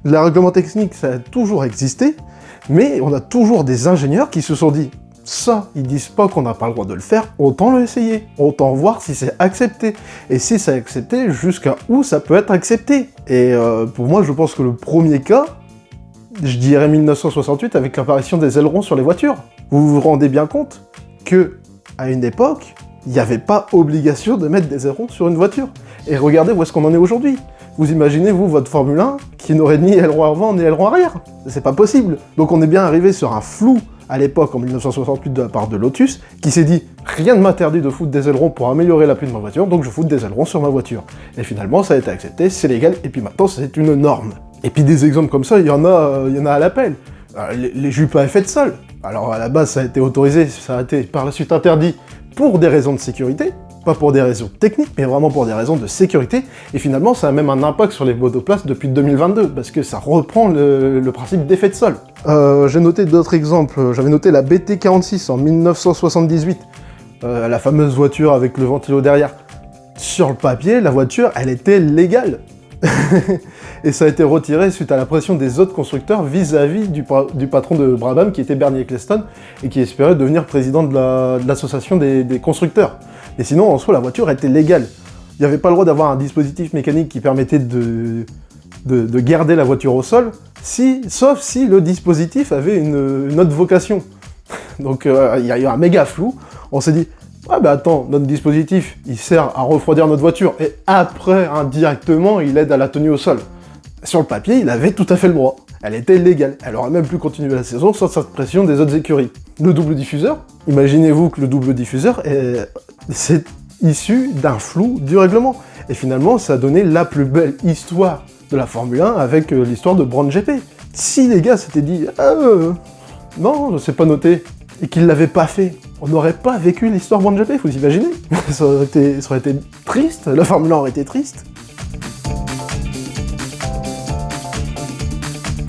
La règlement technique, ça a toujours existé, mais on a toujours des ingénieurs qui se sont dit « ça, ils disent pas qu'on n'a pas le droit de le faire, autant l'essayer, autant voir si c'est accepté. Et si c'est accepté, jusqu'à où ça peut être accepté ?» Et pour moi, je pense que le premier cas, je dirais 1968 avec l'apparition des ailerons sur les voitures. Vous vous rendez bien compte que, à une époque, il n'y avait pas obligation de mettre des ailerons sur une voiture. Et regardez où est-ce qu'on en est aujourd'hui. Vous imaginez, vous, votre Formule 1, qui n'aurait ni aileron avant ni aileron arrière. C'est pas possible. Donc on est bien arrivé sur un flou, à l'époque, en 1968, de la part de Lotus, qui s'est dit « rien ne m'interdit de foutre des ailerons pour améliorer l'appui de ma voiture, donc je fous des ailerons sur ma voiture. » Et finalement, ça a été accepté, c'est légal, et puis maintenant, c'est une norme. Et puis des exemples comme ça, il y en a à l'appel. Les jupes à effet de sol. Alors à la base, ça a été autorisé, ça a été par la suite interdit pour des raisons de sécurité, pas pour des raisons techniques, mais vraiment pour des raisons de sécurité, et finalement ça a même un impact sur les motoplaces depuis 2022, parce que ça reprend le principe d'effet de sol. J'ai noté d'autres exemples, j'avais noté la BT46 en 1978, la fameuse voiture avec le ventilo derrière. Sur le papier, la voiture, elle était légale. Et ça a été retiré suite à la pression des autres constructeurs vis-à-vis du patron de Brabham, qui était Bernie Ecclestone, et qui espérait devenir président de l'association des constructeurs. Et sinon, en soi, la voiture était légale. Il n'y avait pas le droit d'avoir un dispositif mécanique qui permettait de garder la voiture au sol, sauf si le dispositif avait une autre vocation. Donc il y a eu un méga flou, on s'est dit « Ah bah attends, notre dispositif, il sert à refroidir notre voiture, et après, indirectement, il aide à la tenue au sol. » Sur le papier, il avait tout à fait le droit. Elle était légale. Elle aurait même pu continuer la saison sans cette pression des autres écuries. Le double diffuseur, imaginez-vous que le double diffuseur, c'est issu d'un flou du règlement. Et finalement, ça a donné la plus belle histoire de la Formule 1 avec l'histoire de Brown GP. Si les gars s'étaient dit « non, c'est pas noté », et qu'ils l'avaient pas fait, on n'aurait pas vécu l'histoire Brown GP, vous imaginez? Ça aurait été triste, la Formule 1 aurait été triste.